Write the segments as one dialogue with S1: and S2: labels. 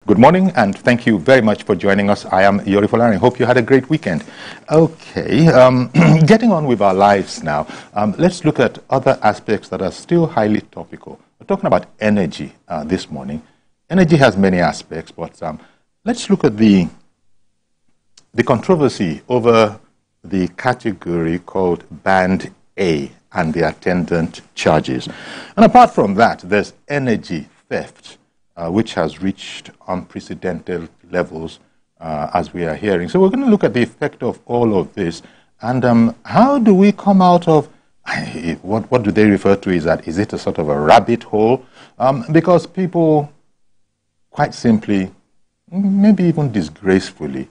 S1: Good morning, and thank you very much for joining us. I am Yori Folari. Hope you had a great weekend. Okay, getting on with our lives now, let's look at other aspects that are still highly topical. We're talking about energy this morning. Energy has many aspects, but let's look at the controversy over the category called Band A and the attendant charges. And apart from that, there's energy theft, which has reached unprecedented levels, as we are hearing. So we're going to look at the effect of all of this, and how do we come out of, what do they refer to is that, is it a sort of a rabbit hole? Because people, quite simply, maybe even disgracefully,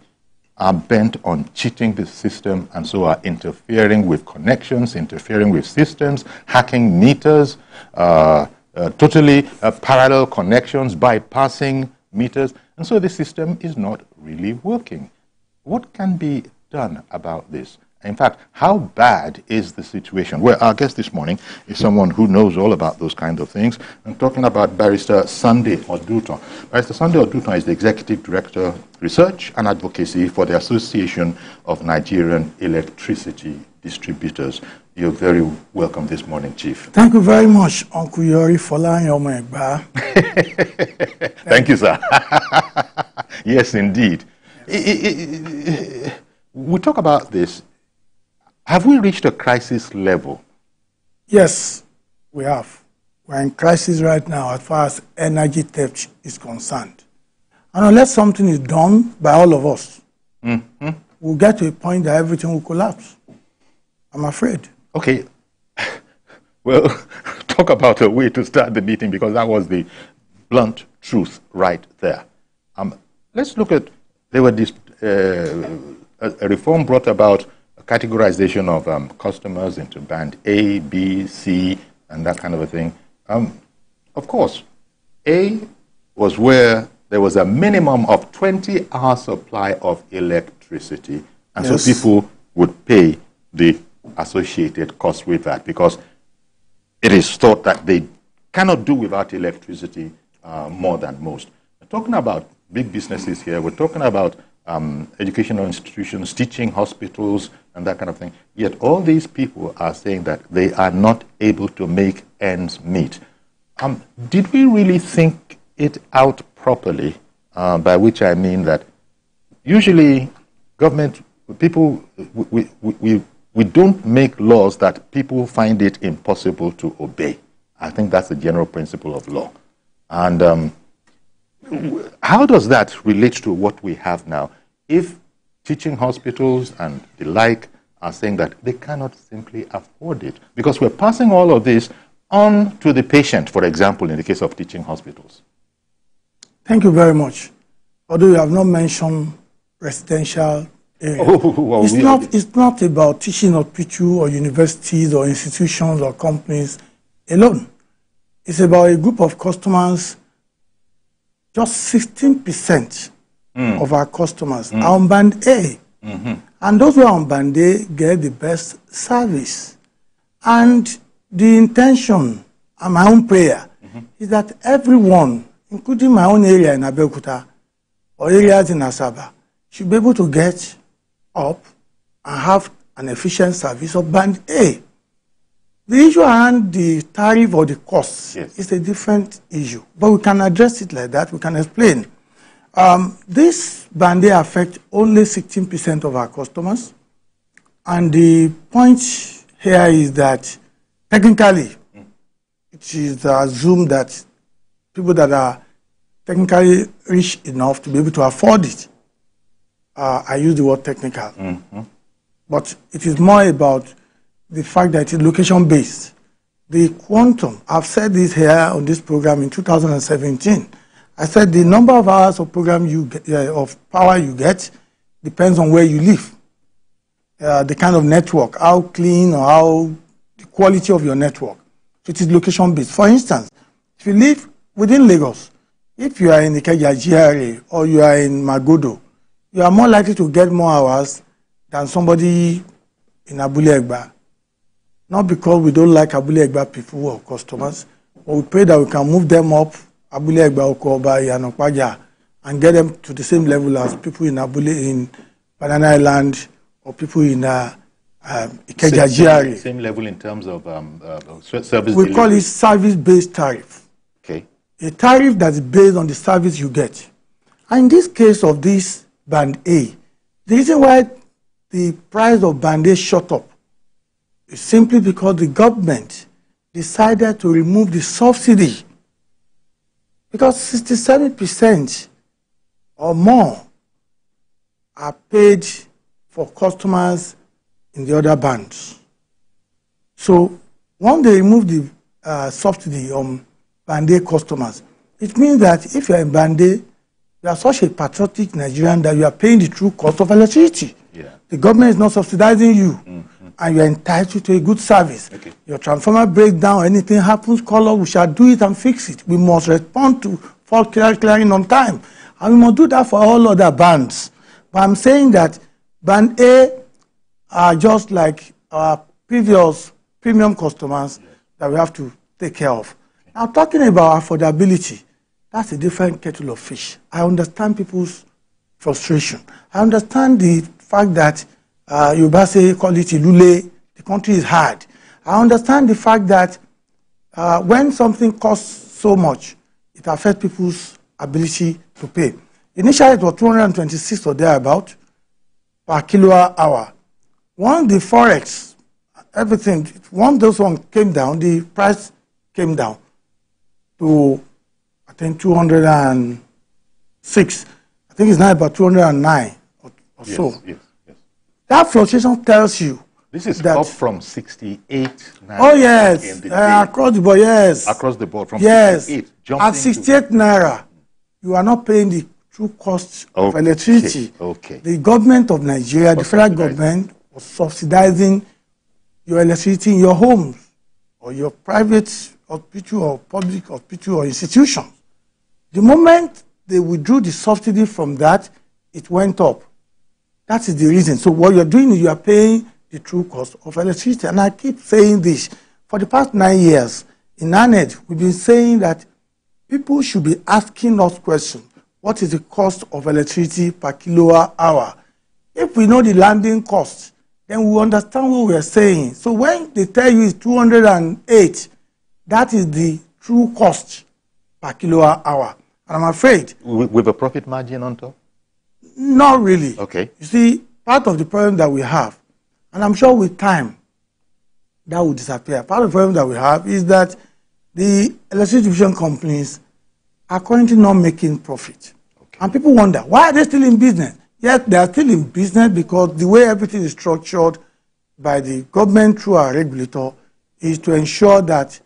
S1: are bent on cheating the system, and so are interfering with connections, interfering with systems, hacking meters, totally parallel connections, bypassing meters, and so the system is not really working. What can be done about this? In fact, how bad is the situation? Well, our guest this morning is someone who knows all about those kind of things. I'm talking about Barrister Sunday Oduton. Barrister Sunday Oduton is the Executive Director, Research and Advocacy for the Association of Nigerian Electricity Distributors. You're very welcome this morning, Chief.
S2: Thank you very much, Uncle Yori Folari Omegba.
S1: Thank you, sir. Yes, indeed. We talk about this. Have we reached a crisis level?
S2: Yes, we have. We're in crisis right now as far as energy theft is concerned. And unless something is done by all of us, we'll get to a point that everything will collapse. I'm afraid.
S1: Okay. Well, talk about a way to start the meeting, because that was the blunt truth right there. Let's look at, there were this, a reform brought about categorization of customers into band A, B, C, and that kind of a thing. Of course, A was where there was a minimum of 20-hour supply of electricity, and yes, so people would pay the associated cost with that, because it is thought that they cannot do without electricity more than most. We're talking about big businesses here. We're talking about educational institutions, teaching hospitals, and that kind of thing. Yet all these people are saying that they are not able to make ends meet. Did we really think it out properly? By which I mean that usually government, people, we don't make laws that people find it impossible to obey. I think that's the general principle of law. And how does that relate to what we have now? If teaching hospitals and the like are saying that they cannot simply afford it, because we're passing all of this on to the patient, for example, in the case of teaching hospitals.
S2: Thank you very much. Although you have not mentioned residential areas.
S1: Well,
S2: it's not about teaching hospitals or universities or institutions or companies alone. It's about a group of customers. Just 16% of our customers are on band A. And those who are on band A get the best service. And the intention and my own prayer is that everyone, including my own area in Abeokuta or areas in Asaba, should be able to get up and have an efficient service of band A. The issue around the tariff or the costs is a different issue, but we can address it like that. We can explain. This band A affects only 16% of our customers, and the point here is that technically, it is assumed that people that are technically rich enough to be able to afford it, I use the word technical, but it is more about the fact that it's location-based. The quantum, I've said this here on this program in 2017. I said the number of hours of program you get, of power you get depends on where you live. The kind of network, how clean or how the quality of your network. So it is location-based. For instance, if you live within Lagos, if you are in the Ikeja GRA or you are in Magodo, you are more likely to get more hours than somebody in Abule Egba. Not because we don't like Abule Egba people or customers, but we pray that we can move them up Abule Egba, Okoba, Yanokwaja, and get them to the same level as people in Abule, in Banana Island, or people in Ikeja GRA.
S1: Same level in terms of service
S2: We
S1: delivery.
S2: call it service-based tariff.
S1: Okay.
S2: A tariff that is based on the service you get. And in this case of this Band A, the reason why the price of Band A shot up is simply because the government decided to remove the subsidy, because 67% or more are paid for customers in the other bands. So once they remove the subsidy on Band A customers, it means that if you are in Band A, you are such a patriotic Nigerian that you are paying the true cost of electricity.
S1: Yeah.
S2: The government is not subsidizing you, and you are entitled to a good service.
S1: Okay.
S2: Your transformer breaks down, anything happens, call us, we shall do it and fix it. We must respond to fault clearing on time. And we must do that for all other bands. But I'm saying that Band A are just like our previous premium customers that we have to take care of. Now, talking about affordability, that's a different kettle of fish. I understand people's frustration. I understand the fact that Yoruba say, call it Ilule, the country is hard. I understand the fact that when something costs so much, it affects people's ability to pay. Initially, it was 226 or thereabout per kilowatt hour. Once the forex, everything, once those one came down, the price came down to, I think, 206. I think it's now about 209 or
S1: Yes,
S2: so.
S1: yes, yes.
S2: That fluctuation tells you
S1: This is
S2: that,
S1: up from 68.
S2: oh yes,
S1: in the day.
S2: across the board, yes.
S1: Across the board from
S2: Yes,
S1: 68.
S2: at 68 naira, you are not paying the true cost of electricity.
S1: Okay.
S2: The government of Nigeria, the federal government, was subsidizing your electricity in your homes or your private hospital or public hospital or institution. The moment they withdrew the subsidy from that, it went up. That is the reason. So what you're doing is you are paying the true cost of electricity. And I keep saying this. For the past 9 years, in ANED, we've been saying that people should be asking us questions. What is the cost of electricity per kilowatt hour? If we know the landing cost, then we understand what we are saying. So when they tell you it's 208, that is the true cost per kilowatt hour. And I'm afraid...
S1: With a profit margin on top?
S2: Not really.
S1: Okay.
S2: You see, part of the problem that we have, and I'm sure with time that will disappear, part of the problem that we have is that the electricity distribution companies are currently not making profit. Okay. And people wonder, why are they still in business? Yes, they are still in business because the way everything is structured by the government through our regulator is to ensure that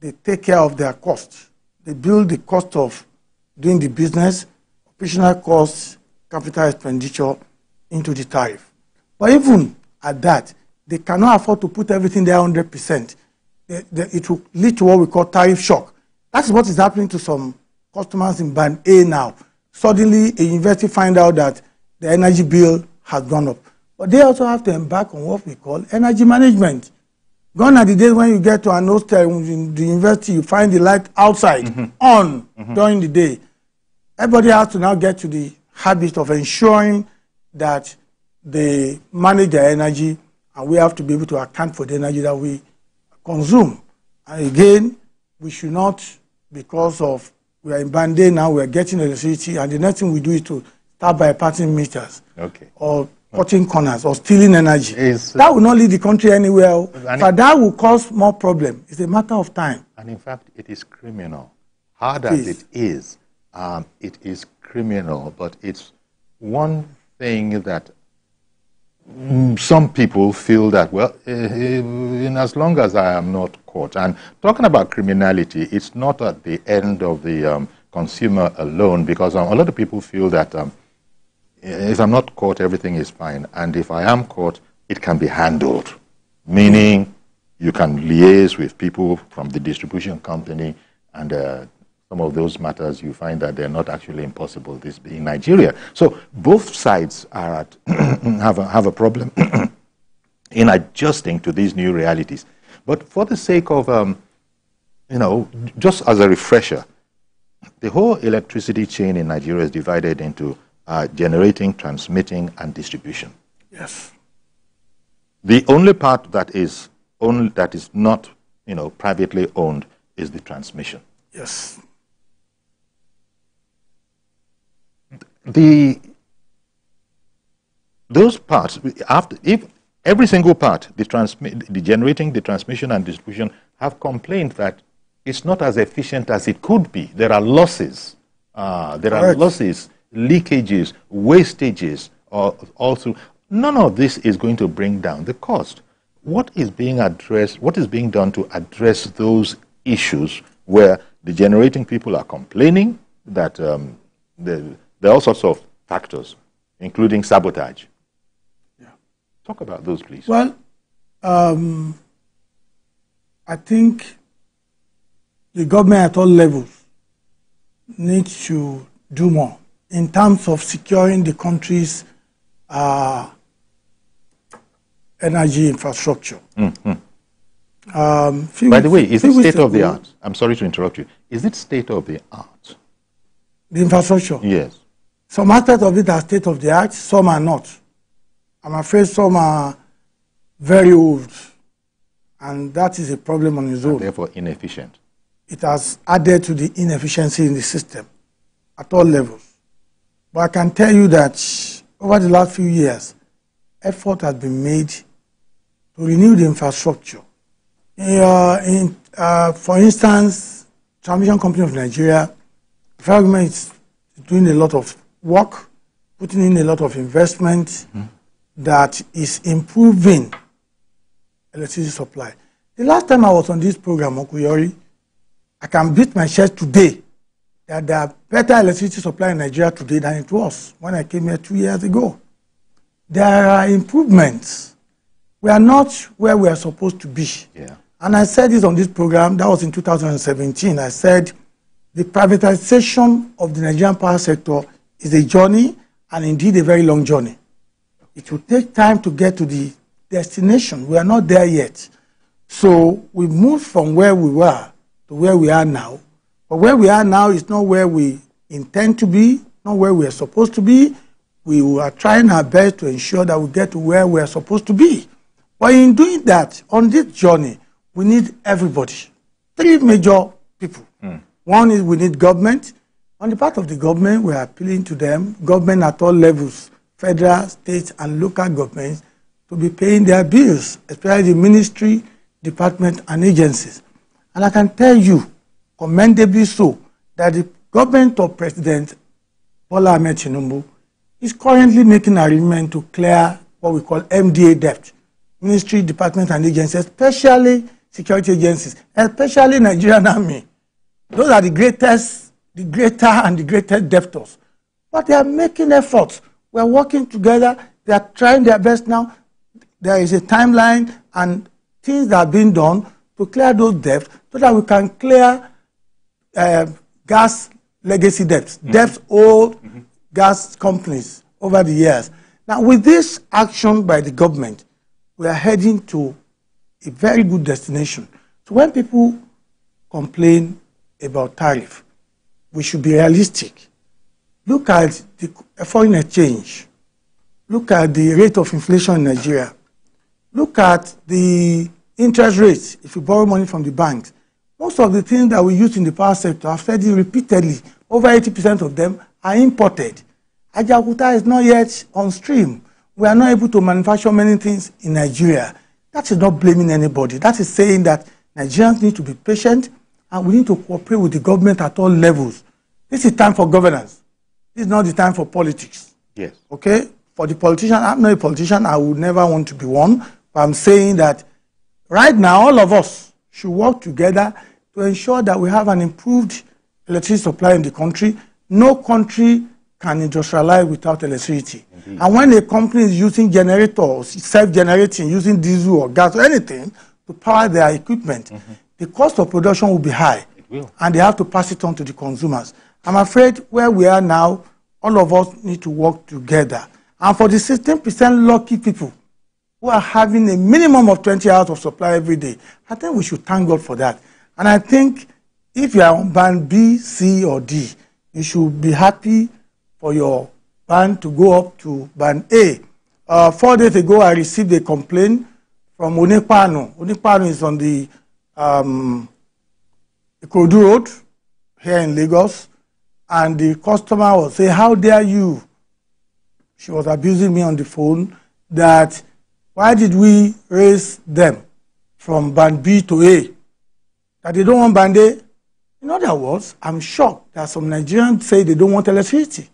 S2: they take care of their costs. They build the cost of doing the business, operational costs, capital expenditure into the tariff. But even at that, they cannot afford to put everything there 100%. It will lead to what we call tariff shock. That's what is happening to some customers in Band A now. Suddenly, a university find out that the energy bill has gone up. But they also have to embark on what we call energy management. Gone are the days when you get to an hostel in the university, you find the light outside, on during the day. Everybody has to now get to the habit of ensuring that they manage their energy, and we have to be able to account for the energy that we consume. And again, we should not, because of we are in Band A now, we are getting electricity, and the next thing we do is to start bypassing meters, or cutting corners, or stealing energy. That will not lead the country anywhere, but that will cause more problem. It's a matter of time. And
S1: in fact, it is criminal. Hard as it is criminal, but it's one thing that some people feel that, well, in as long as I am not caught. And talking about criminality, it's not at the end of the consumer alone, because a lot of people feel that if I'm not caught, everything is fine. And if I am caught, it can be handled, meaning you can liaise with people from the distribution company, and some of those matters you find that they're not actually impossible, this being Nigeria. So both sides are at have a problem in adjusting to these new realities. But for the sake of, just as a refresher, the whole electricity chain in Nigeria is divided into generating, transmitting, and distribution.
S2: Yes.
S1: The only part that is not, privately owned is the transmission.
S2: Yes.
S1: Those parts, if every single part, the generating, the transmission, and distribution, have complained that it's not as efficient as it could be. There are losses. Leakages, wastages, also. None of this is going to bring down the cost. What is being addressed? What is being done to address those issues where the generating people are complaining that there are all sorts of factors, including sabotage?
S2: Yeah.
S1: Talk about those, please.
S2: Well, I think the government at all levels needs to do more in terms of securing the country's energy infrastructure.
S1: Mm-hmm. By the way, is it state of the art? I'm sorry to interrupt you. Is it state of the art?
S2: The infrastructure?
S1: Yes.
S2: Some aspects of it are state of the art, some are not. I'm afraid some are very old, and that is a problem on its own.
S1: And therefore inefficient.
S2: It has added to the inefficiency in the system at all levels. But I can tell you that over the last few years, effort has been made to renew the infrastructure. For instance, Transmission Company of Nigeria, the federal government is doing a lot of work, putting in a lot of investment that is improving electricity supply. The last time I was on this program, Okuyori, I can beat my chest today that there are better electricity supply in Nigeria today than it was when I came here 2 years ago. There are improvements. We are not where we are supposed to be.
S1: Yeah.
S2: And I said this on this program, that was in 2017. I said the privatization of the Nigerian power sector is a journey, and indeed a very long journey. It will take time to get to the destination. We are not there yet. So we moved from where we were to where we are now. But where we are now is not where we intend to be, not where we are supposed to be. We are trying our best to ensure that we get to where we are supposed to be. But in doing that, on this journey, we need everybody. Three major people. One is we need government. On the part of the government, we are appealing to them, government at all levels, federal, state, and local governments, to be paying their bills, especially the ministry, department, and agencies. And I can tell you, commendably so, that the government of President Bola Ahmed Tinubu is currently making an arrangement to clear what we call MDA debt, ministry, department, and agencies, especially security agencies, especially Nigerian Army. Those are the greater and the greatest debtors. But they are making efforts. We are working together. They are trying their best now. There is a timeline and things that are being done to clear those debts so that we can clear gas legacy debts, debts owed gas companies over the years. Now, with this action by the government, we are heading to a very good destination. So when people complain about tariff, we should be realistic. Look at the foreign exchange. Look at the rate of inflation in Nigeria. Look at the interest rates if you borrow money from the banks. Most of the things that we use in the power sector, I've said it repeatedly, over 80% of them are imported. Ajaokuta is not yet on stream. We are not able to manufacture many things in Nigeria. That is not blaming anybody. That is saying that Nigerians need to be patient and we need to cooperate with the government at all levels. This is time for governance. This is not the time for politics.
S1: Yes.
S2: Okay? For the politician, I'm not a politician. I would never want to be one. But I'm saying that right now, all of us should work together to ensure that we have an improved electricity supply in the country. No country can industrialize without electricity. Indeed. And when a company is using generators, self-generating, using diesel or gas or anything to power their equipment, the cost of production will be high.
S1: It will. And
S2: they have to pass it on to the consumers. I'm afraid where we are now, all of us need to work together. And for the 16% lucky people who are having a minimum of 20 hours of supply every day, I think we should thank God for that. And I think if you are on band B, C, or D, you should be happy for your band to go up to band A. 4 days ago, I received a complaint from Onipano. Onipano is on the Ikorodu Road here in Lagos, and the customer was saying, "How dare you?" She was abusing me on the phone that why did we raise them from band B to A? That they don't want band A? In other words, I'm shocked that some Nigerians say they don't want electricity.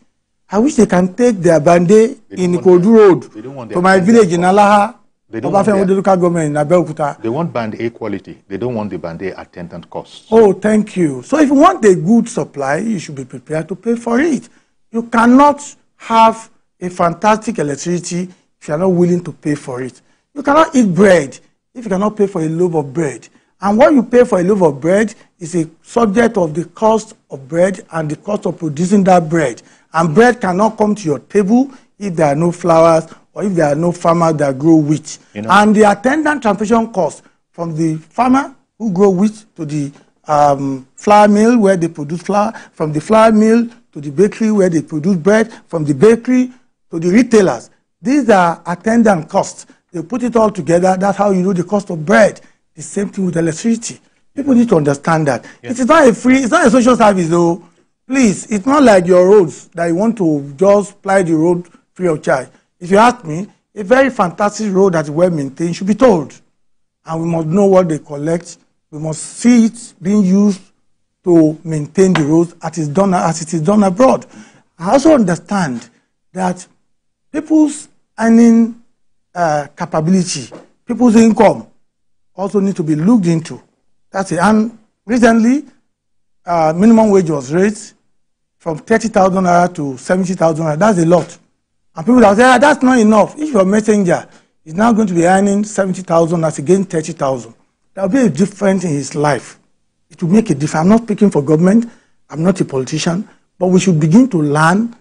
S2: I wish they can take their band A in Ikorodu Road to my village in Alaha, local government in Abeokuta.
S1: They want band A quality. They don't want the band A attendant costs.
S2: Oh, thank you. So if you want a good supply, you should be prepared to pay for it. You cannot have a fantastic electricity if you are not willing to pay for it. You cannot eat bread if you cannot pay for a loaf of bread. And what you pay for a loaf of bread is a subject of the cost of bread and the cost of producing that bread. And bread cannot come to your table if there are no flowers or if there are no farmers that grow wheat. You know, and the attendant transportation cost from the farmer who grow wheat to the flour mill where they produce flour, from the flour mill to the bakery where they produce bread, from the bakery to the retailers. These are attendant costs. They put it all together. That's how you know the cost of bread. The same thing with electricity. People need to understand that. Yes. It is not a free, it's not a social service though. Please, it's not like your roads that you want to just ply the road free of charge. If you ask me, a very fantastic road that is well maintained should be told. And we must know what they collect. We must see it being used to maintain the roads as it is done abroad. I also understand that people's earning capability, people's income also need to be looked into. That's it. And recently, minimum wage was raised from 30,000 naira to 70,000 naira. That's a lot. And people will say, ah, that's not enough. If your messenger is now going to be earning 70,000 as against 30,000, there will be a difference in his life. It will make a difference. I'm not speaking for government. I'm not a politician. But we should begin to learn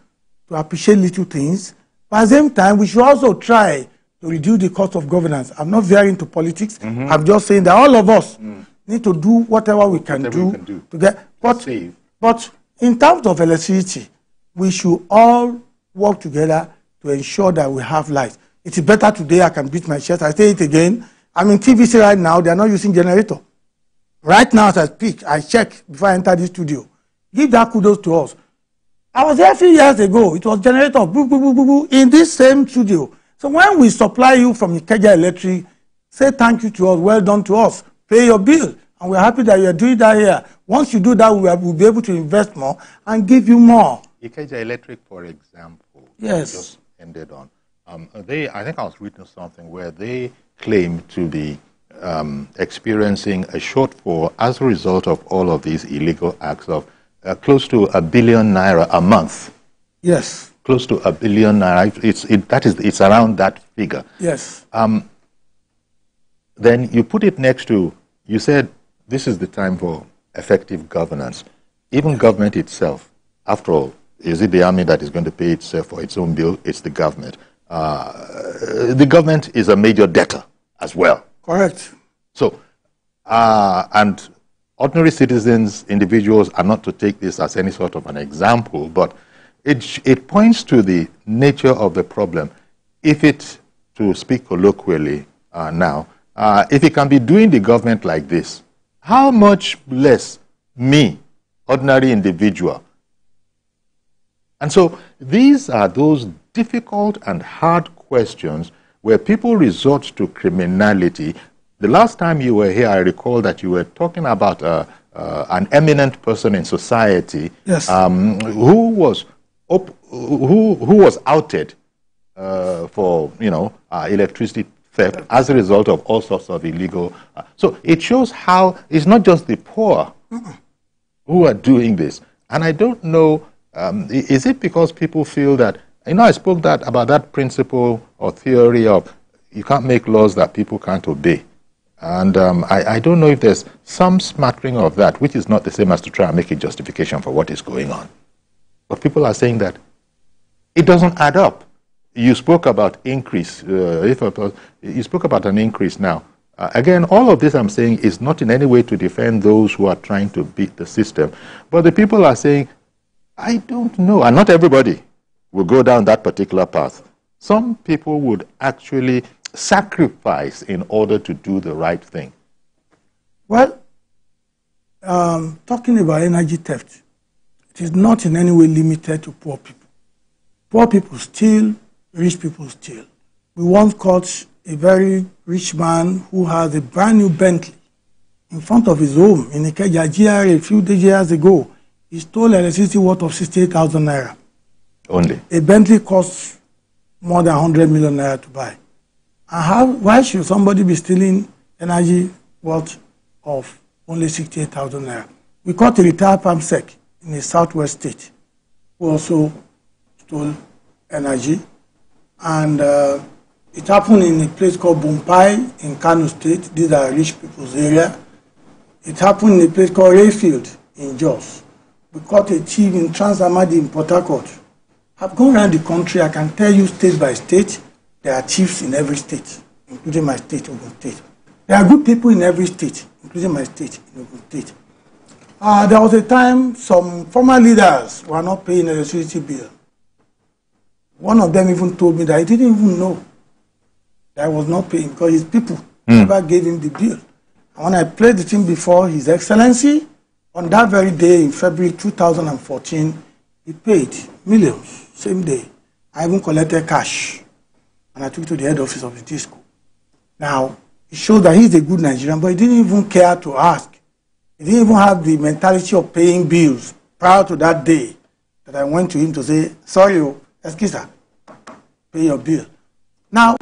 S2: to appreciate little things. But at the same time, we should also try to reduce the cost of governance. I'm not veering into politics. Mm-hmm. I'm just saying that all of us need to do whatever we can do to get. But in terms of electricity, we should all work together to ensure that we have light. It is better today. I can beat my chest. I say it again. I'm in TVC right now. They are not using generator. Right now, as I speak, I check before I enter the studio. Give that kudos to us. I was there a few years ago. It was generator, boo, boo, boo, boo, boo, in this same studio. So when we supply you from Ikeja Electric, say thank you to us, well done to us, pay your bill. And we're happy that you're doing that here. Once you do that, we'll be able to invest more and give you more.
S1: Ikeja Electric, for example,
S2: yes,
S1: just ended on. I think I was reading something where they claim to be experiencing a shortfall as a result of all of these illegal acts of close to ₦1 billion a month.
S2: Yes.
S1: Close to ₦1 billion. It's around that figure.
S2: Yes.
S1: Then you put it next to, you said this is the time for effective governance. Even government itself, after all, is it the army that is going to pay itself for its own bill? It's the government. The government is a major debtor as well.
S2: Correct.
S1: So, and ordinary citizens, individuals are not to take this as any sort of an example, but it points to the nature of the problem. If it, to speak colloquially now, if it can be doing the government like this, how much less me, ordinary individual? And so these are those difficult and hard questions where people resort to criminality. The last time you were here, I recall that you were talking about an eminent person in society,
S2: yes,
S1: who was outed for electricity theft as a result of all sorts of illegal. So it shows how it's not just the poor who are doing this. And I don't know, is it because people feel that, I spoke about that principle or theory of you can't make laws that people can't obey. And I don't know if there's some smattering of that, which is not the same as to try and make a justification for what is going on. But people are saying that it doesn't add up. You spoke about increase. You spoke about an increase now. Again, all of this I'm saying is not in any way to defend those who are trying to beat the system. But the people are saying, I don't know. And not everybody will go down that particular path. Some people would actually sacrifice in order to do the right thing.
S2: Well, talking about energy theft, it is not in any way limited to poor people. Poor people steal, rich people steal. We once caught a very rich man who has a brand new Bentley in front of his home in Ikeja, GRA, a few years ago. He stole electricity worth of 68,000 naira.
S1: Only.
S2: A Bentley costs more than 100 million naira to buy. And why should somebody be stealing energy worth of only 68,000 naira? We caught a retired PAMSEC in a southwest state who also stole energy. And it happened in a place called Bumpai in Kano State. These are rich people's area. It happened in a place called Rayfield in Jos. We caught a chief in Trans-Amadi in Port Harcourt. I've gone around the country. I can tell you state by state, there are chiefs in every state, including my state, Ogun State. There are good people in every state, including my state, in Ogun State. There was a time some former leaders were not paying electricity bill. One of them even told me that he didn't even know that I was not paying because his people never gave him the bill. And when I played the thing before His Excellency, on that very day in February 2014, he paid millions, same day. I even collected cash and I took it to the head office of the disco. Now, it shows that he's a good Nigerian, but he didn't even care to ask. He didn't even have the mentality of paying bills prior to that day that I went to him to say, sorry, excuse me, pay your bill. Now,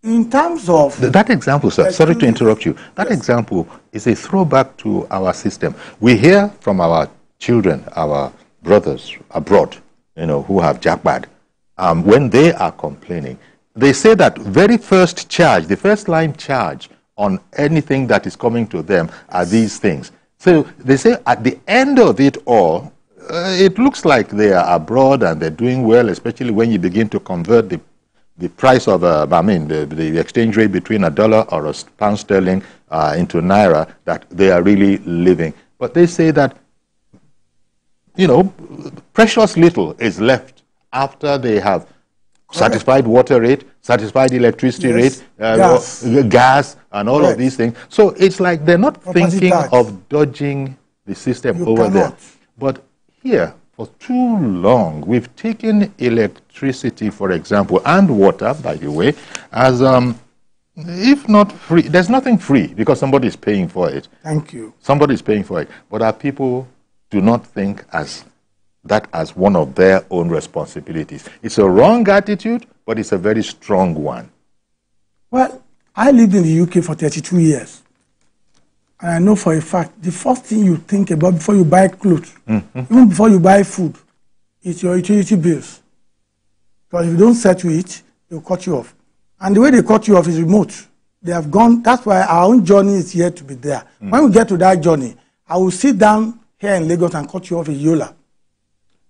S2: in terms of...
S1: That example, sir, sorry to interrupt you. That example is a throwback to our system. We hear from our children, our brothers abroad, who have jackpot, when they are complaining, they say that very first charge, the first line charge on anything that is coming to them are these things. So they say at the end of it all, it looks like they are abroad and they're doing well, especially when you begin to convert the price of, the exchange rate between a dollar or a pound sterling into naira, that they are really living. But they say that, precious little is left after they have satisfied water rate, satisfied electricity rate, gas, and all of these things. So it's like they're not thinking of dodging the system over there. But here, for too long, we've taken electricity, for example, and water, by the way, as, if not free, there's nothing free because somebody is paying for it.
S2: Thank you.
S1: Somebody is paying for it. But our people do not think that as one of their own responsibilities. It's a wrong attitude, but it's a very strong one.
S2: Well, I lived in the UK for 32 years. And I know for a fact, the first thing you think about before you buy clothes, even before you buy food, is your utility bills. Because if you don't settle it, they'll cut you off. And the way they cut you off is remote. They have gone, that's why our own journey is yet to be there. When we get to that journey, I will sit down here in Lagos and cut you off a Yola.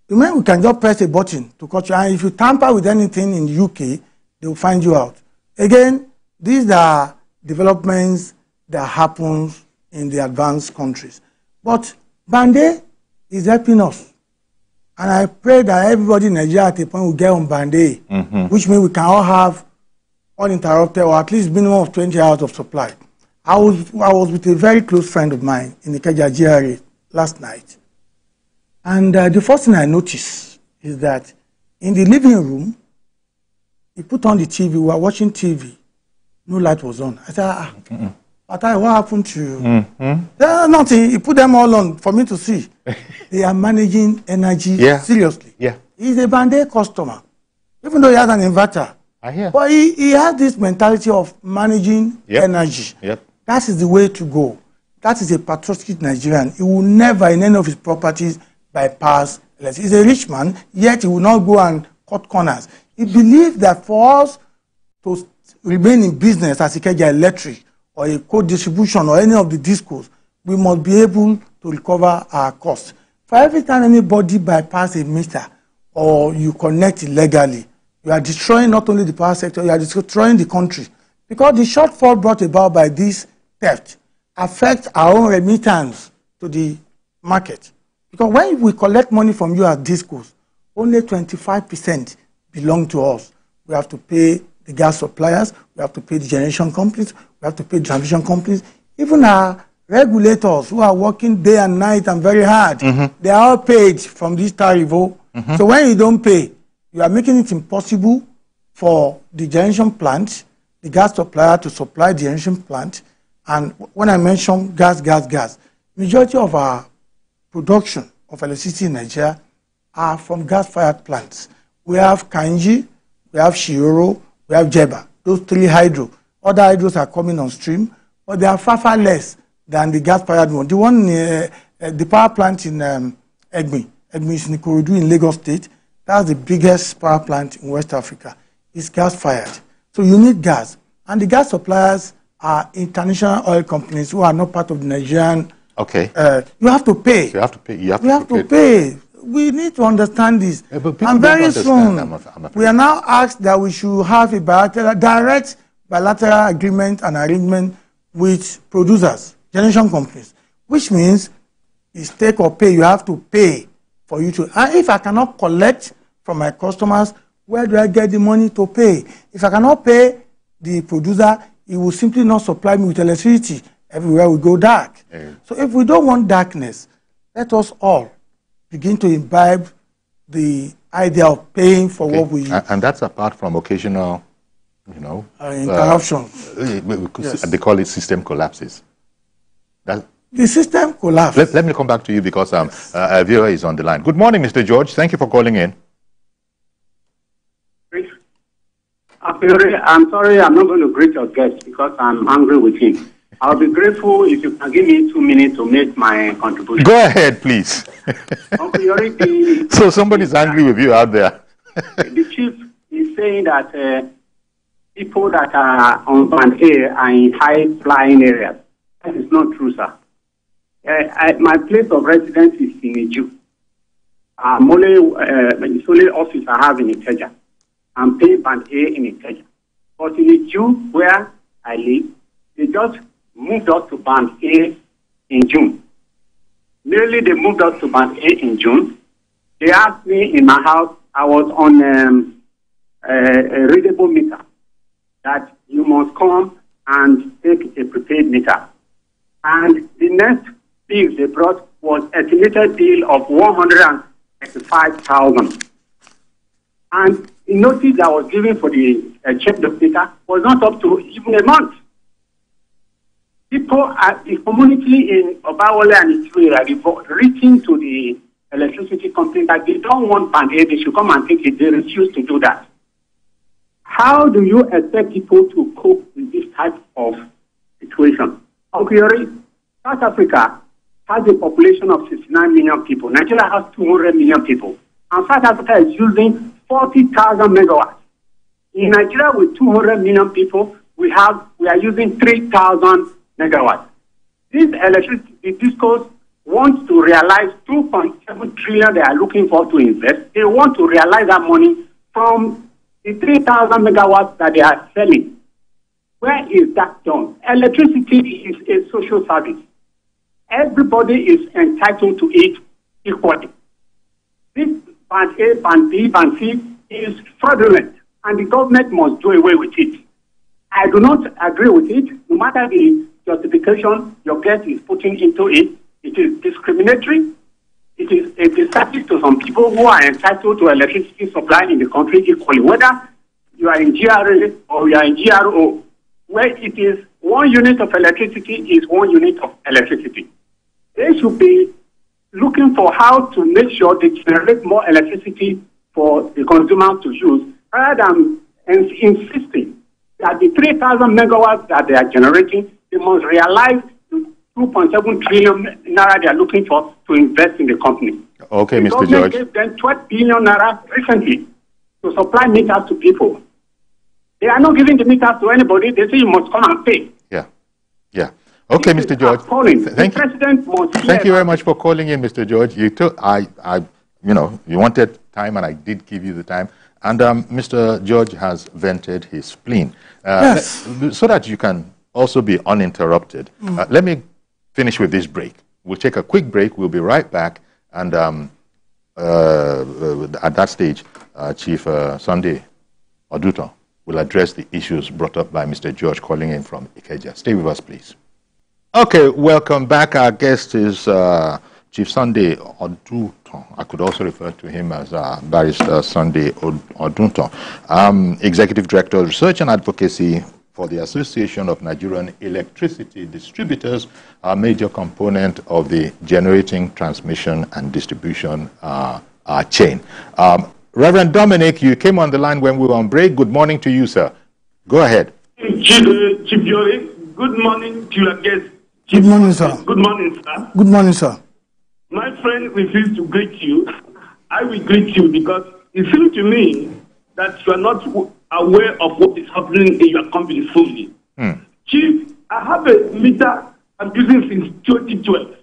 S2: You mean we can just press a button to cut you, and if you tamper with anything in the UK, they will find you out. Again, these are developments that happen in the advanced countries. But Band-Aid is helping us. And I pray that everybody in Nigeria at a point will get on Band-Aid, which means we can all have uninterrupted or at least minimum of 20 hours of supply. I was with a very close friend of mine in Ikeja, GRA last night. And the first thing I noticed is that in the living room, he put on the TV, we were watching TV, no light was on. I said, what happened to you? Nothing, he put them all on for me to see. They are managing energy seriously. He's a Band-Aid customer, even though he has an inverter.
S1: I hear.
S2: But he has this mentality of managing energy. That is the way to go. That is a patriotic Nigerian. He will never, in any of his properties, bypass electricity. He's a rich man, yet he will not go and cut corners. He believes that for us to remain in business as Ikeja Electric or a co-distribution or any of the discos, we must be able to recover our costs. For every time anybody bypass a meter or you connect illegally, you are destroying not only the power sector, you are destroying the country. Because the shortfall brought about by this theft affects our own remittance to the market. Because when we collect money from you as discos, only 25% belong to us. We have to pay the gas suppliers, we have to pay the generation companies, we have to pay the transmission companies, even our regulators who are working day and night and very hard, they are all paid from this tariff. So when you don't pay, you are making it impossible for the generation plant, the gas supplier to supply the generation plant. And when I mention gas, majority of our production of electricity in Nigeria are from gas-fired plants. We have Kanji, we have Shioro, we have Jeba, those three hydro. Other hydros are coming on stream, but they are far less than the gas-fired one. The one, the power plant in Egbe is in Ikorodu in Lagos State. That's the biggest power plant in West Africa. It's gas-fired. So you need gas. And the gas suppliers are international oil companies who are not part of the Nigerian. Okay. You have to pay. You have to pay. You have to pay. We need to understand this. Yeah, and very soon, we are now asked that we should have a direct bilateral agreement and arrangement with producers, generation companies, which means it's take or pay. You have to pay for you to. And if I cannot collect from my customers, where do I get the money to pay? If I cannot pay the producer, he will simply not supply me with electricity. Everywhere we go dark. So if we don't want darkness, let us all begin to imbibe the idea of paying for what we use.
S1: And that's apart from occasional,
S2: interruptions.
S1: They call it system collapses.
S2: The system collapse.
S1: Let me come back to you because a viewer is on the line. Good morning, Mr. George. Thank you for calling in.
S3: I'm sorry, I'm not going to greet your guest because I'm angry with him. I'll be grateful if you can give me 2 minutes to make my contribution.
S1: Go ahead, please. So somebody's angry with you out there.
S3: The chief is saying that people that are on band A are in high-flying areas. That is not true, sir. My place of residence is in Iju. The only office I have in Ikeja. I'm paying band A in Ikeja. But in Iju, where I live, they just moved us to band A in June. Merely they moved us to band A in June. They asked me in my house, I was on a readable meter, that you must come and take a prepaid meter. And the next bill they brought was estimated bill of 135,000. And the notice that was given for the check the meter was not up to even a month. People at the community in Obawole and Ituwe are reaching to the electricity company that they don't want band A, they should come and take it. They refuse to do that. How do you expect people to cope with this type of situation? Okay, South Africa has a population of 69 million people. Nigeria has 200 million people. And South Africa is using 40,000 megawatts. In Nigeria with 200 million people, we are using 3,000 megawatts. These electricity discos want to realize 2.7 trillion they are looking for to invest. They want to realize that money from the 3,000 megawatts that they are selling. Where is that done? Electricity is a social service. Everybody is entitled to it equally. This band A, band B, band C is fraudulent, and the government must do away with it. I do not agree with it, no matter the justification your guest is putting into it. It is discriminatory. It is a disservice to some people who are entitled to electricity supply in the country equally, whether you are in GRA or you are in GRO, where it is 1 unit of electricity is 1 unit of electricity. They should be looking for how to make sure they generate more electricity for the consumers to use, rather than insisting that the 3,000 megawatts that they are generating, they must realize the 2.7 trillion naira they are looking for to invest in the company.
S1: Okay,
S3: the
S1: Mr. George.
S3: government gave them 12 billion naira recently to supply meters to people. They are not giving the meters to anybody. They say you must come and pay.
S1: Yeah. Okay, Mr. George. Thank you very much for calling in, Mr. George. You wanted time, and I did give you the time. And Mr. George has vented his spleen.
S2: Yes.
S1: So that you can also be uninterrupted. Let me finish with this break. We'll take a quick break. We'll be right back. And at that stage, Chief Sunday Oduto will address the issues brought up by Mr. George calling in from Ikeja. Stay with us, please. Okay, welcome back. Our guest is Chief Sunday Oduto. I could also refer to him as Barrister Sunday Oduto, Executive Director of Research and Advocacy for the Association of Nigerian Electricity Distributors, a major component of the generating, transmission, and distribution chain. Reverend Dominic, you came on the line when we were on break. Good morning to you, sir. Go ahead.
S4: Chief Yori, good morning to your guest.
S2: Good morning, sir.
S4: Good morning, sir.
S2: Good morning, sir.
S4: My friend refused to greet you. I will greet you because it seems to me that you are not aware of what is happening in your company fully. Chief, I have a meter I'm using since 2012.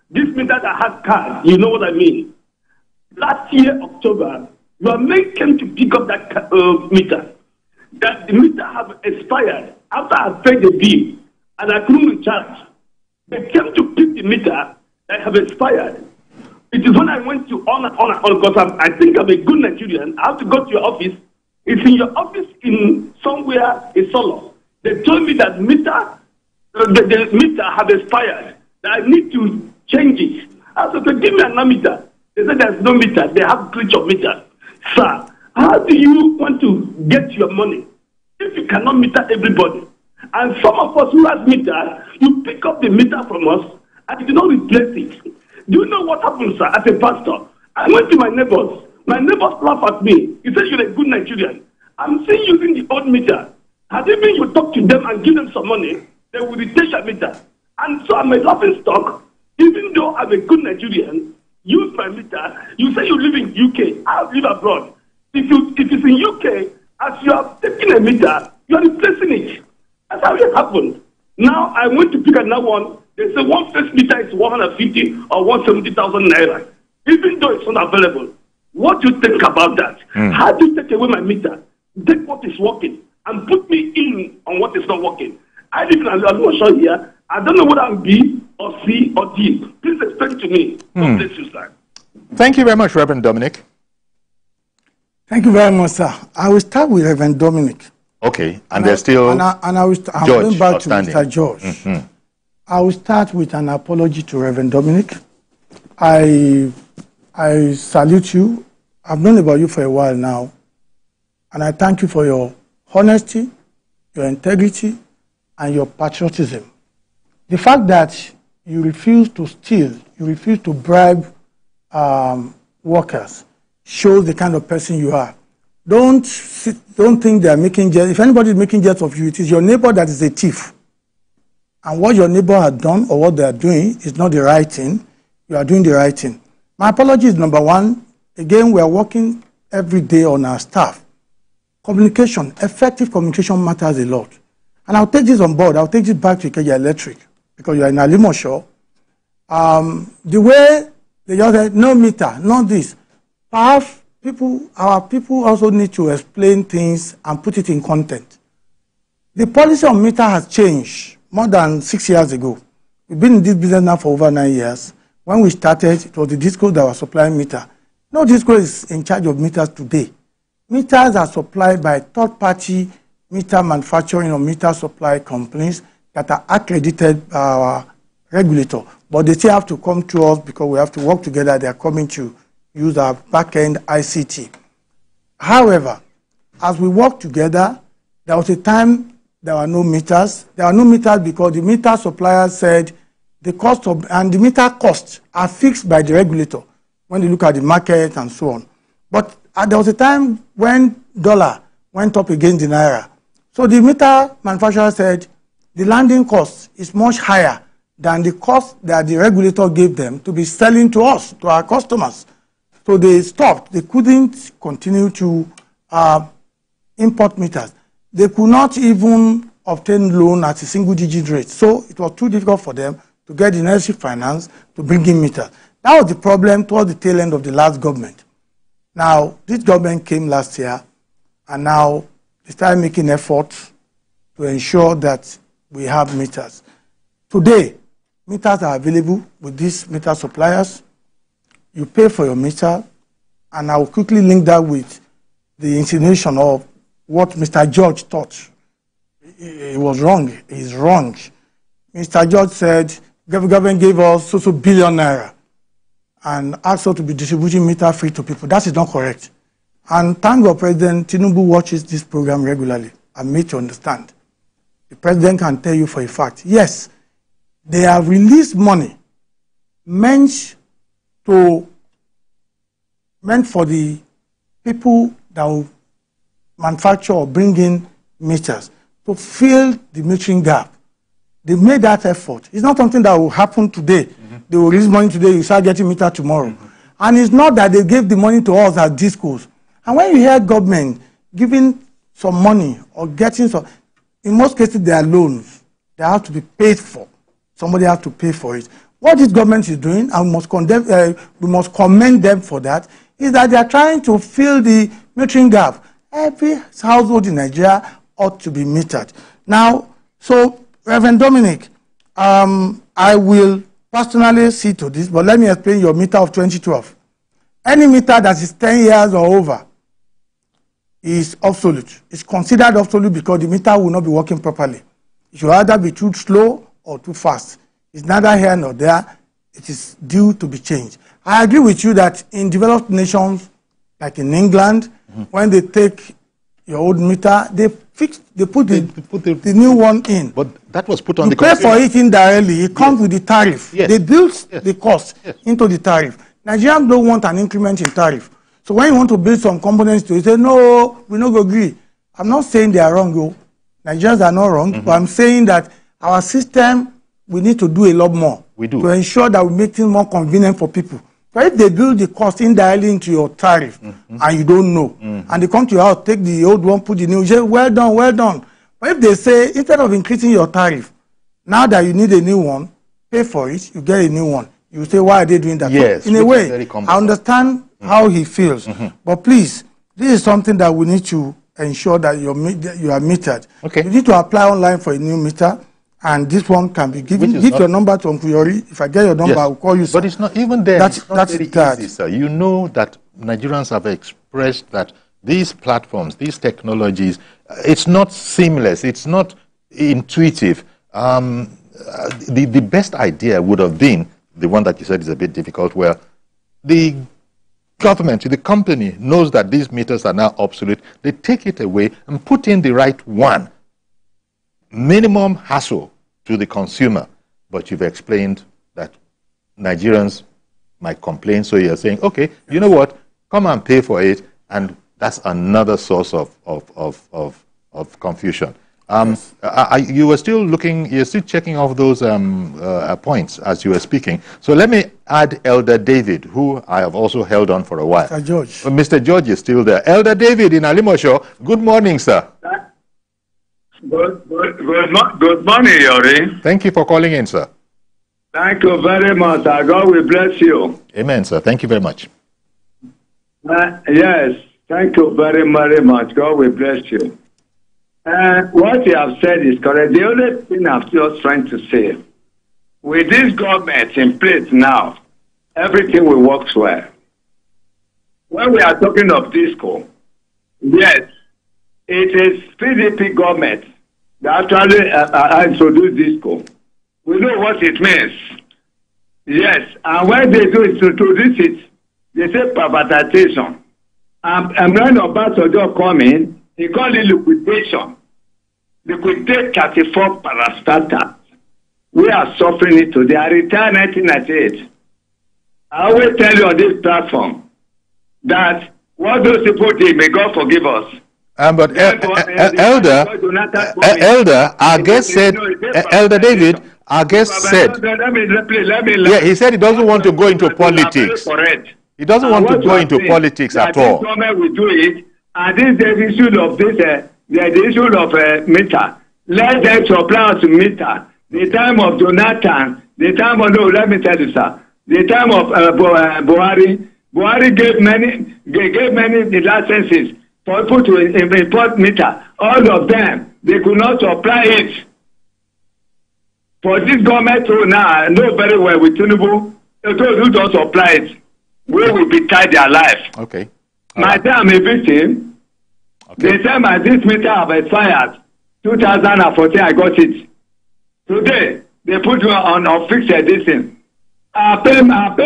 S4: This meter that has card, you know what I mean. Last year, October, your mate came to pick up that meter. That the meter have expired after I paid the bill and I couldn't recharge. They came to pick the meter that have expired. It is when I went to on because I think I'm a good Nigerian. I have to go to your office. It's in your office in somewhere in Solo. They told me that the meter have expired. That I need to change it. I said, okay, give me another meter. They said there's no meter. They have glitch of meter. Sir, how do you want to get your money if you cannot meter everybody? And some of us who has meter, you pick up the meter from us and you do not replace it. Do you know what happened, sir, as a pastor? I went to my neighbors. My neighbors laugh at me. He said, you're a good Nigerian. I'm seeing you using the old meter. Has it been you talk to them and give them some money, they will replace your meter. And so I'm a laughing stock. Even though I'm a good Nigerian, use my meter. You say you live in UK. I live abroad. If it's in UK, as you are taking a meter, you are replacing it. That's how it happened. Now I went to pick another one. They say one face meter is 150 or 170,000 naira, even though it's not available. What do you think about that? How do you take away my meter, take what is working, and put me in on what is not working? I live in Aluosho here. I don't know whether I'm B or C or D. Please explain to me. God bless you, sir.
S1: Thank you very much, Reverend Dominic.
S2: Thank you very much, sir. I will start with Reverend Dominic.
S1: Okay, and there's still
S2: I'm going back to Mr. George. I will start with an apology to Reverend Dominic. I salute you. I've known about you for a while now, and I thank you for your honesty, your integrity, and your patriotism. The fact that you refuse to steal, you refuse to bribe workers, shows the kind of person you are. Don't think they are making jest. If anybody is making jest of you, it is your neighbor that is a thief. And what your neighbor has done or what they are doing is not the right thing. You are doing the right thing. My apology is number one. Again, we are working every day on our staff. Communication, effective communication matters a lot. And I'll take this on board. I'll take this back to Ikeja Electric because you are in Alimosho. The way they just said, no meter, not this. Perhaps our people also need to explain things and put it in content. The policy on meter has changed more than 6 years ago. We've been in this business now for over 9 years. When we started, it was the DISCO that was supplying meter. No DISCO is in charge of meters today. Meters are supplied by third-party meter manufacturing or meter supply companies that are accredited by our regulator. But they still have to come to us because we have to work together. They are coming to use our back-end ICT. However, as we work together, there was a time there were no meters. There are no meters because the meter supplier said the cost of, and the meter costs are fixed by the regulator when you look at the market and so on. But there was a time when dollar went up against the naira. So the meter manufacturer said the landing cost is much higher than the cost that the regulator gave them to be selling to us, to our customers. So they stopped. They couldn't continue to import meters. They could not even obtain loan at a single-digit rate. So it was too difficult for them to get the necessary finance to bring in meters. That was the problem towards the tail end of the last government. Now, this government came last year, and now they started making efforts to ensure that we have meters. Today, meters are available with these meter suppliers. You pay for your meter, and I will quickly link that with the insinuation of what Mr. George thought. It was wrong. He's wrong. Mr. George said, government gave us so billion naira and asked us to be distributing meter free to people. That is not correct. And thank God President Tinubu watches this program regularly and made to understand. The president can tell you for a fact, yes, they have released money meant for the people that will manufacture or bring in meters to fill the metering gap. They made that effort. It's not something that will happen today. They will release money today, you start getting meter tomorrow. And it's not that they gave the money to us as discos. And when you hear government giving some money or getting some, in most cases they are loans. They have to be paid for. Somebody has to pay for it. What this government is doing, and we must commend them for that, is that they are trying to fill the metering gap. Every household in Nigeria ought to be metered. Now, so Reverend Dominic, I will personally see to this, but let me explain your meter of 2012. Any meter that is 10 years or over is obsolete. It's considered obsolete because the meter will not be working properly. It should either be too slow or too fast. It's neither here nor there. It is due to be changed. I agree with you that in developed nations, like in England, when they take your old meter, they put the new one in.
S1: But that was put on the
S2: consumer. You pay for it indirectly. It comes with the tariff.
S1: Yes.
S2: They build the cost into the tariff. Nigerians don't want an increment in tariff. So when you want to build some components to it, say, no, we don't agree. I'm not saying they are wrong, though. Nigerians are not wrong, but I'm saying that our system, we need to do a lot more.
S1: We do.
S2: To ensure that we make things more convenient for people. But if they build the cost indirectly into your tariff and you don't know, and they come to your house, take the old one, put the new, you say, well done, well done. But if they say, instead of increasing your tariff, now that you need a new one, pay for it, you get a new one. You say, why are they doing that?
S1: Yes,
S2: so in a way, I understand how he feels. But please, this is something that we need to ensure that you are metered.
S1: Okay.
S2: You need to apply online for a new meter. And this one can be given. Give your number to Uncle Yori. If I get your number, I'll call you, sir.
S1: But it's not even there.
S2: That's
S1: very easy, sir. You know that Nigerians have expressed that these platforms, these technologies, it's not seamless. It's not intuitive. The best idea would have been the one that you said is a bit difficult, where the government, the company knows that these meters are now obsolete. They take it away and put in the right one. Minimum hassle to the consumer, but you've explained that Nigerians might complain, so you're saying, okay, you know what, come and pay for it, and that's another source of confusion. You were still looking, you're still checking off those points as you were speaking. So let me add Elder David, who I have also held on for a while.
S2: Mr. George.
S1: Mr. George is still there. Elder David in Alimosho, good morning, sir.
S5: Good morning, Yori.
S1: Thank you for calling in, sir.
S5: Thank you very much. God will bless you.
S1: Amen, sir. Thank you very much.
S5: Yes, thank you very, very much. God will bless you. What you have said is correct. The only thing I'm just trying to say, with this government in place now, everything will work well. When we are talking of disco, yes, it is PDP government that actually introduced disco. We know what it means. Yes, and when they do introduce it, they say privatization. And when Obasanjo come in, he called it liquidation. Liquidate 34 parastatals. We are suffering it today. I retired in 1998. I always tell you on this platform that what those people did, may God forgive us.
S1: But Elder, our guest said, Elder David, our guest said, yeah, he said he doesn't want to go into politics. He doesn't want to go into politics at all.
S5: The government will do it, and this is the issue of this, the issue of meter. Let them supply us meter. The time of Jonathan, the time of, no, let me tell you, sir, the time of Buhari, Buhari gave many licenses for people to import meter. All of them, they could not supply it. For this government to now, I know very well with Tinubu, those who don't supply it, we will be tied their life.
S1: Okay.
S5: My time I'm a victim. Okay. They said my this meter have expired. 2014, I got it. Today, they put me on fixed edition. I pay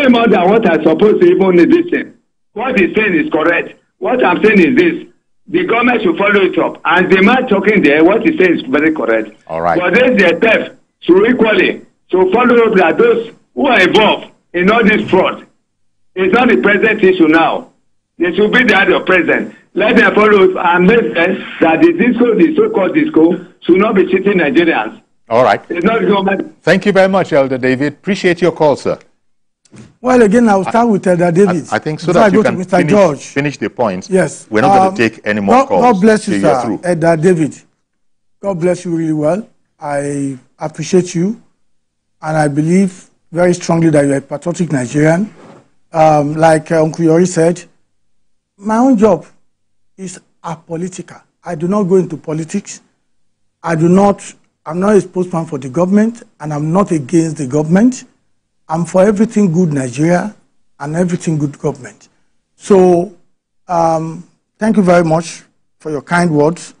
S5: more than what I supposed to even need this thing. What he's saying is correct. What I'm saying is this. The government should follow it up. And the man talking there, what he says is very correct.
S1: All right.
S5: But then the theft should equally follow up that those who are involved in all this fraud. It's not the present issue now. They should be the other president. Let them follow up and make sense that the so-called disco, should not be cheating Nigerians.
S1: All right.
S5: It's not government.
S1: Thank you very much, Elder David. Appreciate your call, sir.
S2: Well, again, I'll start with Elder David.
S1: I think so that you can finish the points.
S2: Yes.
S1: We're not going to take any more calls.
S2: God bless you, sir, Elder David. God bless you really well. I appreciate you, and I believe very strongly that you're a patriotic Nigerian. Like Uncle Yori said, my own job is apolitical. I do not go into politics. I'm not a spokesman for the government, and I'm not against the government. I'm for everything good Nigeria and everything good government. So thank you very much for your kind words.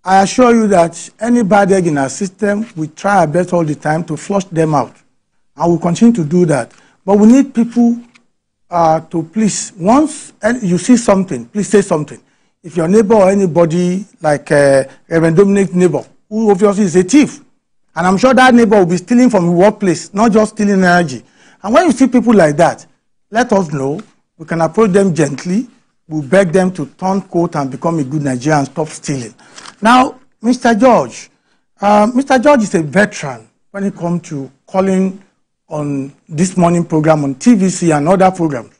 S2: I assure you that any bad egg in our system, we try our best all the time to flush them out. And we'll continue to do that. But we need people to please, once you see something, please say something. If your neighbor or anybody, like Reverend Dominic's neighbor, who obviously is a thief, and I'm sure that neighbor will be stealing from the workplace, not just stealing energy. And when you see people like that, let us know. We can approach them gently. We'll beg them to turn coat and become a good Nigerian and stop stealing. Now, Mr. George. Mr. George is a veteran when it comes to calling on this morning program on TVC and other programs.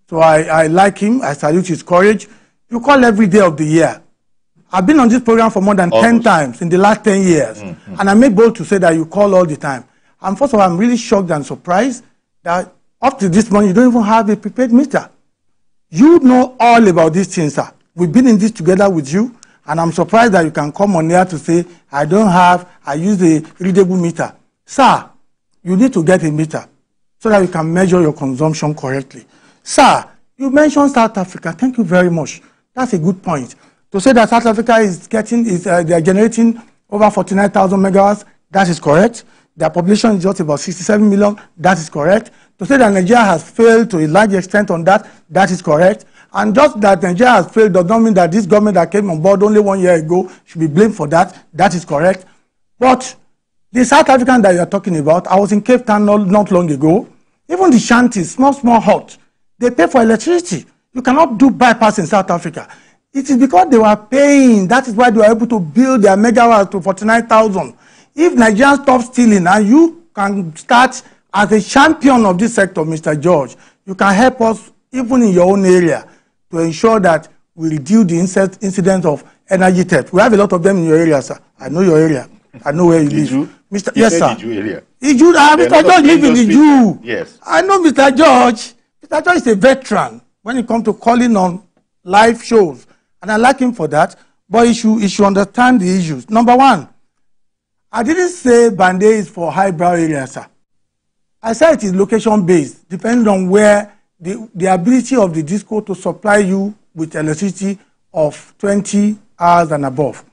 S2: So I like him. I salute his courage. You call every day of the year. I've been on this program for more than 10 times in the last 10 years. And I make bold to say that you call all the time. And first of all, I'm really shocked and surprised that up to this morning, you don't even have a prepaid meter. You know all about these things, sir. We've been in this together with you. And I'm surprised that you can come on here to say, I use a readable meter. Sir, you need to get a meter so that you can measure your consumption correctly. Sir, you mentioned South Africa. Thank you very much. That's a good point. To say that South Africa they are generating over 49,000 megawatts, that is correct. Their population is just about 67 million, that is correct. To say that Nigeria has failed to a large extent on that, that is correct. And just that Nigeria has failed does not mean that this government that came on board only 1 year ago should be blamed for that, that is correct. But the South African that you are talking about, I was in Cape Town not long ago. Even the shanties, small huts, they pay for electricity. You cannot do bypass in South Africa. It is because they were paying. That is why they were able to build their megawatts to 49,000. If Nigerians stop stealing and you can start as a champion of this sector, Mr. George, you can help us even in your own area to ensure that we reduce the incidence of energy theft. We have a lot of them in your area, sir. I know your area. I know where you live. Mr. Yes, sir. Iju area. Mr. George lives in Iju.
S1: Yes.
S2: I know Mr. George. Mr. George is a veteran when it comes to calling on live shows. And I like him for that, but he should understand the issues. Number one, I didn't say Bande is for highbrow areas, sir. I said it is location-based, depending on where the ability of the disco to supply you with electricity of 20 hours and above.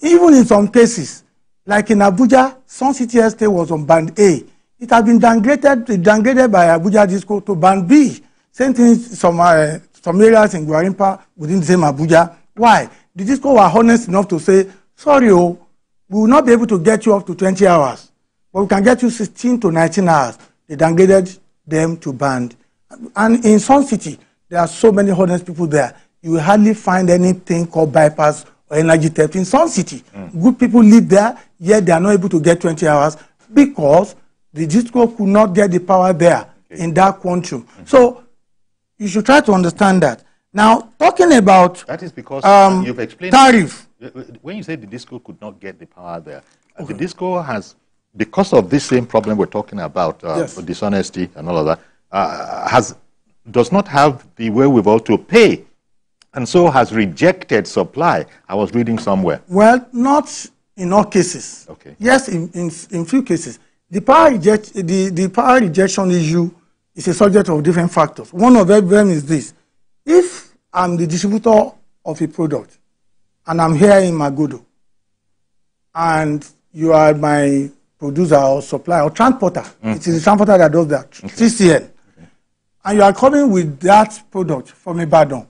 S2: Even in some cases, like in Abuja, Sun City Estate was on Band A. It has been downgraded by Abuja Disco to Band B. Same thing some areas in Guarimpa within the same Abuja. Why? The Disco were honest enough to say, sorry, we will not be able to get you up to 20 hours, but we can get you 16 to 19 hours. They downgraded them to Band. And in Sun City, there are so many honest people there. You will hardly find anything called bypass or energy theft in Sun City. Good people live there, yet they are not able to get 20 hours because the Disco could not get the power there in that quantum. So you should try to understand that. Now, talking about
S1: that is because you've explained
S2: tariff.
S1: When you say the Disco could not get the power there, the Disco has, because of this same problem we're talking about,
S2: yes,
S1: dishonesty and all of that, has does not have the wherewithal to pay, and so has rejected supply. I was reading somewhere.
S2: Well, not in all cases.
S1: Okay.
S2: Yes, in few cases. The power rejection issue is a subject of different factors. One of them is this. If I'm the distributor of a product, and I'm here in Magodo, and you are my producer or supplier or transporter, it is the transporter that does that, CCN, and you are coming with that product from Ibadan,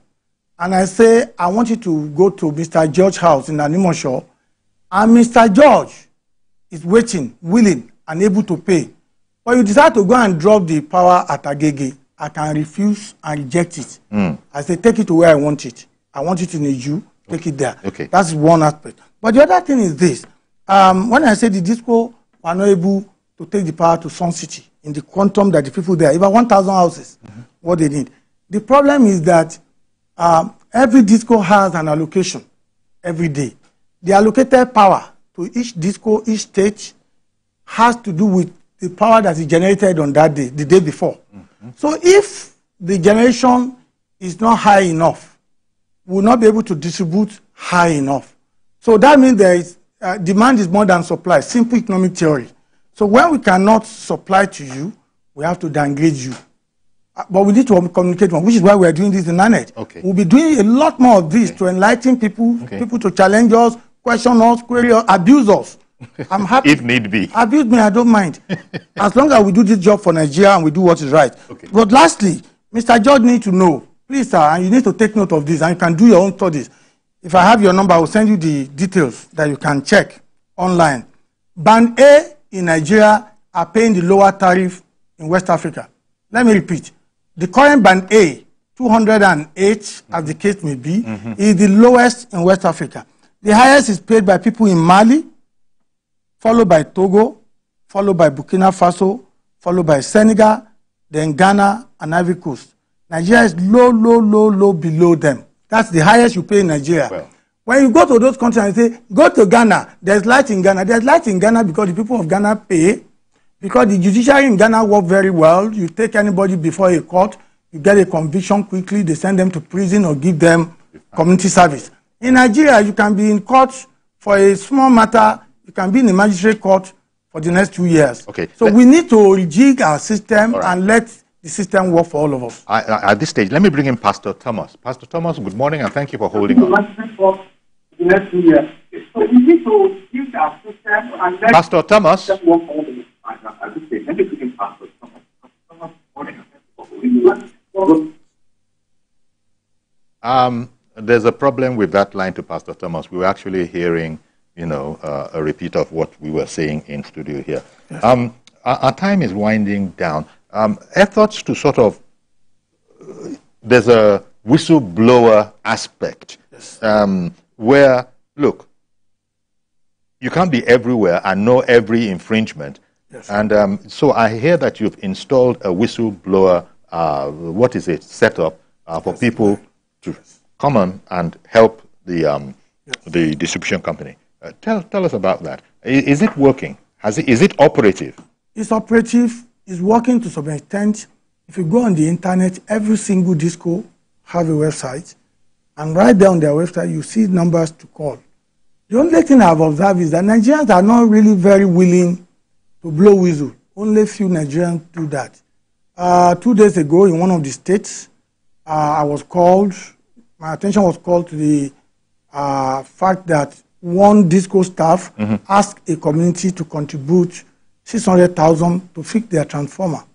S2: and I say, I want you to go to Mr. George's house in Animosho, and Mr. George is waiting, willing, and able to pay. But you decide to go and drop the power at Agege, I can refuse and reject it. I say, take it to where I want it. I want it in a U, take it there.
S1: Okay.
S2: That's one aspect. But the other thing is this. When I say the disco were not able to take the power to Sun City in the quantum that the people there, about 1,000 houses, what they need. The problem is that every disco has an allocation every day. The allocated power to each disco, each state, has to do with the power that is generated on that day, the day before. So if the generation is not high enough, we will not be able to distribute high enough. So that means there is demand is more than supply, simple economic theory. So when we cannot supply to you, we have to downgrade you. But we need to communicate, which is why we are doing this in NANET.
S1: Okay.
S2: We'll be doing a lot more of this to enlighten people, people to challenge us, question us, query us, abuse us. I'm happy.
S1: If need be.
S2: Abuse me, I don't mind. As long as we do this job for Nigeria and we do what is right.
S1: Okay.
S2: But lastly, Mr. George needs to know, please, sir, and you need to take note of this, and you can do your own studies. If I have your number, I will send you the details that you can check online. Band A in Nigeria are paying the lower tariff in West Africa. Let me repeat. The current Band A, 208, as the case may be, is the lowest in West Africa. The highest is paid by people in Mali, followed by Togo, followed by Burkina Faso, followed by Senegal, then Ghana and Ivory Coast. Nigeria is low below them. That's the highest you pay in Nigeria.
S1: Well,
S2: when you go to those countries and say, go to Ghana, there's light in Ghana. There's light in Ghana because the people of Ghana pay, because the judiciary in Ghana work very well. You take anybody before a court, you get a conviction quickly, they send them to prison or give them community service. In Nigeria, you can be in court for a small matter, you can be in a magistrate court for the next 2 years.
S1: Okay.
S2: So we need to rejig our system and let the system work for all of us.
S1: At this stage, let me bring in Pastor Thomas. Pastor Thomas, good morning, and thank you for holding on.
S3: For the next 2 years. So we need to use our system and let
S1: Pastor Thomas.
S3: them work for all of us. At this stage, let me bring in Pastor Thomas.
S1: There's a problem with that line to Pastor Thomas. We were actually hearing, a repeat of what we were saying in studio here. Yes. Our time is winding down. Efforts to sort of, there's a whistleblower aspect, yes, where, look, you can't be everywhere and know every infringement. Yes. And so I hear that you've installed a whistleblower, setup for people to come on and help the distribution company. Tell us about that. Is it working? Is it operative?
S2: It's operative. It's working to some extent. If you go on the internet, every single disco have a website, and right there on their website, you see numbers to call. The only thing I've observed is that Nigerians are not really very willing to blow whistle. Only few Nigerians do that. 2 days ago, in one of the states, my attention was called to the fact that one disco staff asked a community to contribute 600,000 to fix their transformer.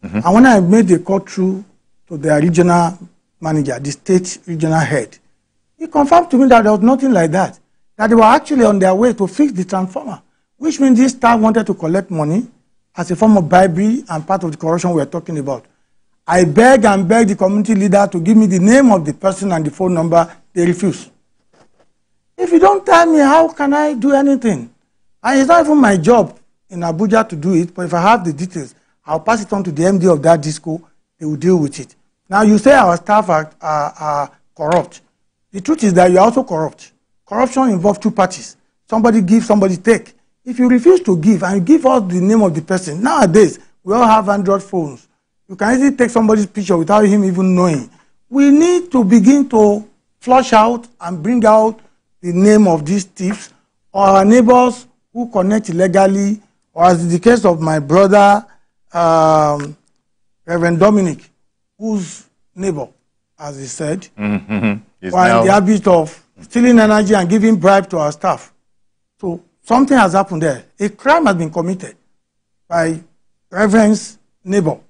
S2: And when I made the call through to their regional manager, the state regional head, he confirmed to me that there was nothing like that, that they were actually on their way to fix the transformer, which means this staff wanted to collect money as a form of bribery and part of the corruption we are talking about. I beg and beg the community leader to give me the name of the person and the phone number. They refuse. If you don't tell me, how can I do anything? And it's not even my job in Abuja to do it, but if I have the details, I'll pass it on to the MD of that disco. They will deal with it. Now, you say our staff are corrupt. The truth is that you are also corrupt. Corruption involves two parties. Somebody give, somebody take. If you refuse to give and you give us the name of the person, nowadays, we all have Android phones. You can easily take somebody's picture without him even knowing. We need to begin to flush out and bring out the name of these thieves or our neighbors who connect illegally, or as in the case of my brother, Reverend Dominic, whose neighbor, as he said, were in the habit of stealing energy and giving bribe to our staff. So something has happened there. A crime has been committed by Reverend's neighbor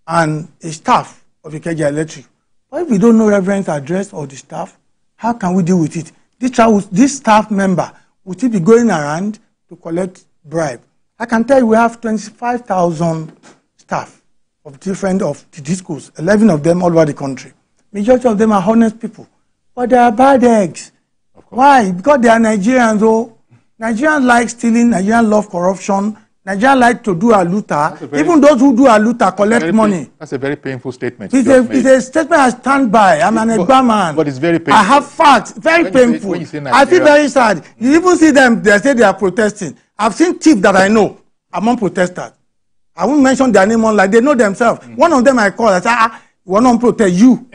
S2: and a staff of Ikeja Electric. But if we don't know Reverend's address or the staff, how can we deal with it? This staff member will still be going around to collect bribe. I can tell you we have 25,000 staff of different of the discos, 11 of them all over the country. Majority of them are honest people, but they are bad eggs. Why? Because they are Nigerians. Oh, Nigerians like stealing. Nigerians love corruption. Nigerians like to do aluta. Even those who do aluta collect money.
S1: That's a very painful statement.
S2: It's a statement I stand by. I'm an Egba man.
S1: But it's very painful.
S2: I have facts. Very painful. I feel very sad. You even see them, they say they are protesting. I've seen thieves that I know among protesters. I won't mention their name online. They know themselves. One of them I call, I say, we want to protect you.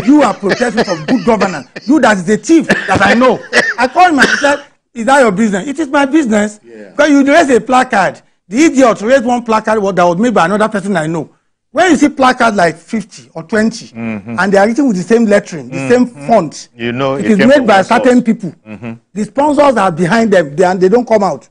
S2: You are protesting for good governance. You that is the thief that I know. I call him and said, is that your business? It is my business. Yeah. Because you raise a placard. The idiot raised one placard that was made by another person I know. When you see placards like 50 or 20, and they are written with the same lettering, the same font,
S1: you know
S2: it is made by certain people. The sponsors are behind them, they don't come out.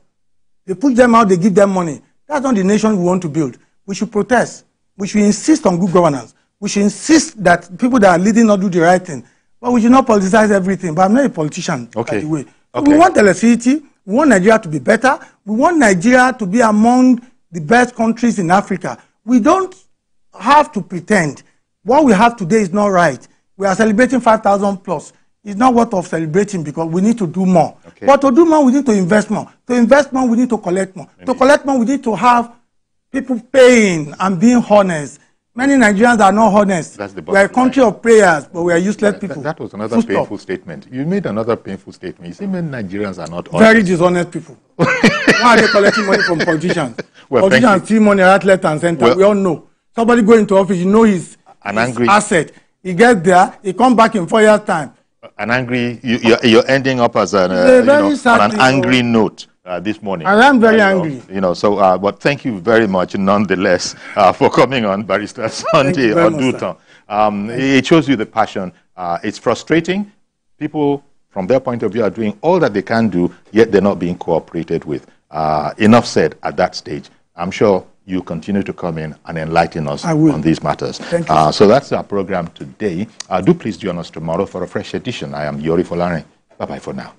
S2: They push them out, they give them money. That's not the nation we want to build. We should protest. We should insist on good governance. We should insist that people that are leading not do the right thing. But we should not politicize everything. But I'm not a politician, by the way. We want electricity. We want Nigeria to be better. We want Nigeria to be among the best countries in Africa. We don't have to pretend. What we have today is not right. We are celebrating 5,000 plus. It's not worth of celebrating because we need to do more. But to do more, we need to invest more. To invest more, we need to collect more. To collect more, we need to have people paying and being honest. Many Nigerians are not honest. We are a country of prayers, but we are useless people.
S1: That was another painful statement. You made another painful statement. You say many Nigerians are not honest.
S2: Very dishonest people. Why are they collecting money from politicians? Politicians steal money right, left, and center. We all know. Somebody go into office, you know his asset. He gets there, he comes back in 4 years' time.
S1: An angry, you're ending up as on an angry note. This morning.
S2: I am very angry.
S1: But thank you very much nonetheless for coming on, Barrister Sunday Odutan. It shows you the passion. It's frustrating. People, from their point of view, are doing all that they can do, yet they're not being cooperated with. Enough said at that stage. I'm sure you continue to come in and enlighten us on these matters.
S2: Thank you.
S1: So that's our program today. Do please join us tomorrow for a fresh edition. I am Yori Folare. Bye-bye for now.